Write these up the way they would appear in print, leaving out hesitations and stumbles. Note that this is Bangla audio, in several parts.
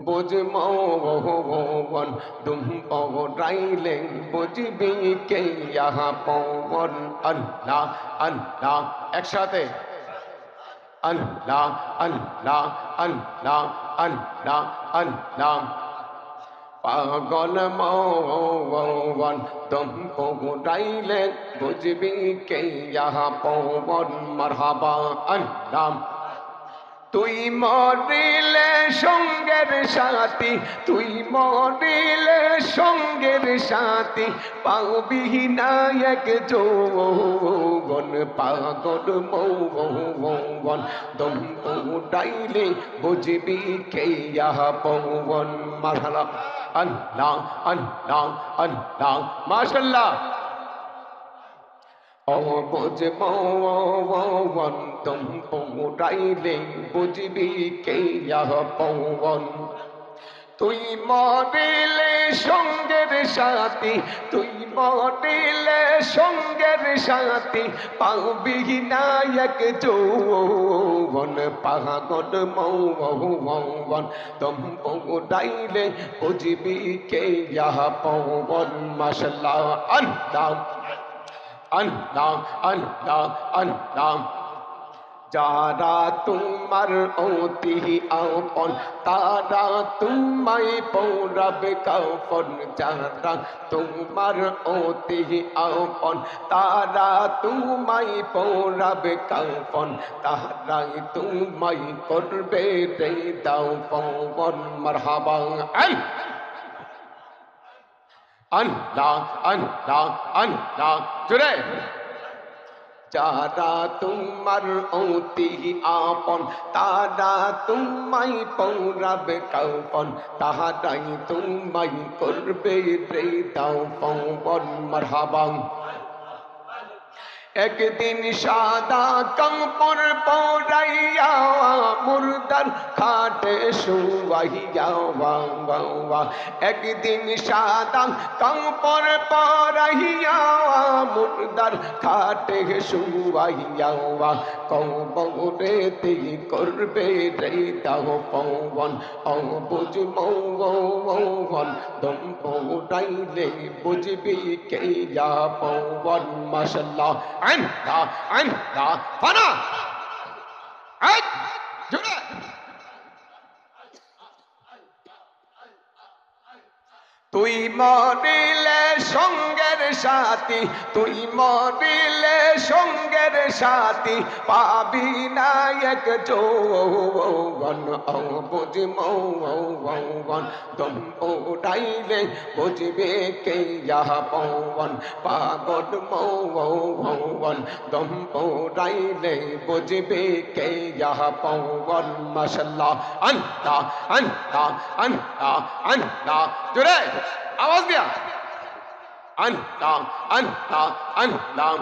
বুঝমন তুম পৌরাইলে বুঝবি কে ইহা পবন। আল্লাহ আল্লাহ একসাথে আল্লাহ আল্লাহ আল্লাহ আল্লাহ আল্লাহ। পাগল মন তুম পৌরাইলে বুঝবি কে ইহা পবন। মারহাবা আল্লাহ। তুই মরিলে সঙ্গের সাথী, তুই মরিলে সঙ্গের সাথী, পাবি নায়ক যৌবন। পাগল মৌবন তুম উড়াইলে বুঝবি কে ইহা পবন। মারহাবা আল্লাহ আল্লাহ আল্লাহ মাশাআল্লাহ। ও বুঝমন তুম পৌরাইলে বুঝবি কে ইহা পবন। তুই মরিলে সঙ্গের সাথী, তুই মরিলে সঙ্গের সাথী, পাবি নায়ক যৌবন। পাগল মৌবন তুম পৌরাইলে বুঝবি কে ইহা পবন। মাশাআল্লাহ আল্লাহ আল্লাহ আল্লাহ আল্লাহ। যারা তোমার অতি আপন তারা তোমায় পৌরাবে কাফন। যারা তোমার অতি আপন তারা তোমায় পৌরাবে কাফন। তারাই তোমায় করবে রে দাও পবন। মারহাবা আল্লাহ আল্লাহ আল্লাহ জুড়ে। যারা তোমার অতি আপন তারা তোমায় পৌরাবে কাফন। তাহারাই তোমায় করবে রে দাও পবন। মারহাবা। একদিন সাদা কাপড় পরাইয়া মুর্দার খাটে শুয়াইয়া বাবা। একদিন সাদা কাপড় পরাইয়া মুর্দার খাটে শুয়াইয়া কবরেতে করবে রে দাও পবন। ও বুঝমন তুম পৌরাইলে বুঝবি কে ইহা পবন। মাশাআল্লাহ আল্লাহ আল্লাহ ফানা আজ জুড়ে। তুই মরিলে সঙ্গের সাথী, তুই মরিলে সঙ্গের সাথী, পাবি নায়ক যৌবন। ও বুঝমন তুম উড়াইলে বুঝবে কে ইহা পবন। পাগল মৌবন তুম উড়াইলে বুঝবে কে ইহা পবন। মাশাআল্লাহ আল্লাহ আল্লাহ আল্লাহ আল্লাহ জুড়ে আওয়াজ দিয়া আল্লাহ আল্লাহ আল্লাহ।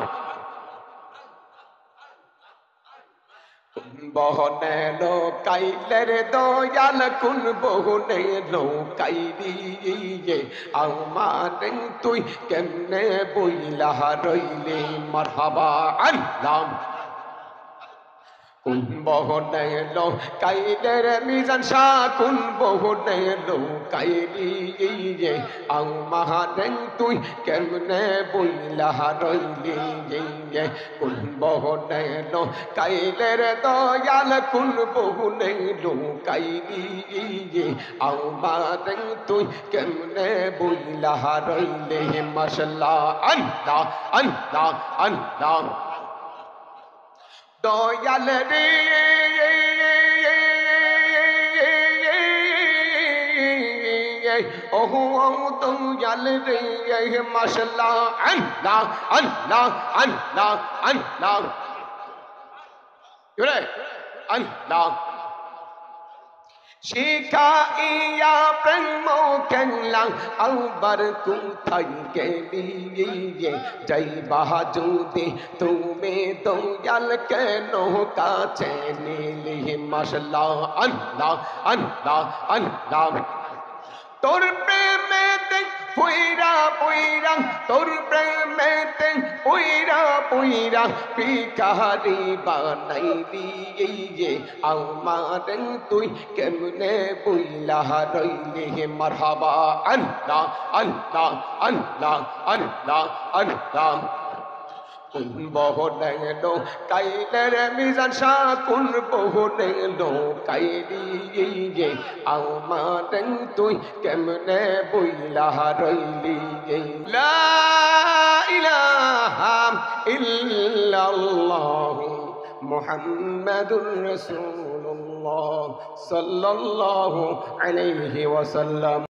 বহনে লোকাইলের দয়াল কোন বহনে লোকাইলি আমার তুই কেমনে বইলা রইলে। মারহাবা আল্লাহ। কোন বহনে লোকাইলের মিজান শাহ কোন বহনে লোকাইলি আমার তুই কেমনে বইলা রইলি। কোন বহনে লোকাইলের দয়াল কোন বহনে লোকাইলি আমার তুই কেমনে বইলা রইলে। মাশাআল্লাহ আল্লাহ আল্লাহ আল্লাহ। দয়াল রে ওহো দয়াল রে মাশাআল্লাহ আল্লাহ আল্লাহ আল্লাহ আল্লাহ জুড়ে আল্লাহ। শিখাইয়া প্রেম কেলা আবার কোথায় গেলি যাইবা যদি তুমি দয়াল কেন কাছে নিলি। মাশাআল্লাহ আল্লাহ আল্লাহ আল্লাহ। তোর প্রেমে পুইরা পুইরা তোর প্রেমেতে পুইরা পুইরা ভিখারি বানাইলি এই যে আমার তুই কেমনে বুইলা রইলি মারহাবা আল্লাহ আল্লাহ আল্লাহ আল্লাহ আল্লাহ কোন বহনেলো কাইলের মিজান শাহ কোন বহনেলো কাইলি এই যে আমার তুই কেমনে বইলা রইলি লা ইলাহা ইল্লাল্লাহ মুহাম্মাদুর রাসূলুল্লাহ সাল্লাল্লাহু আলাইহি ওয়াসাল্লাম।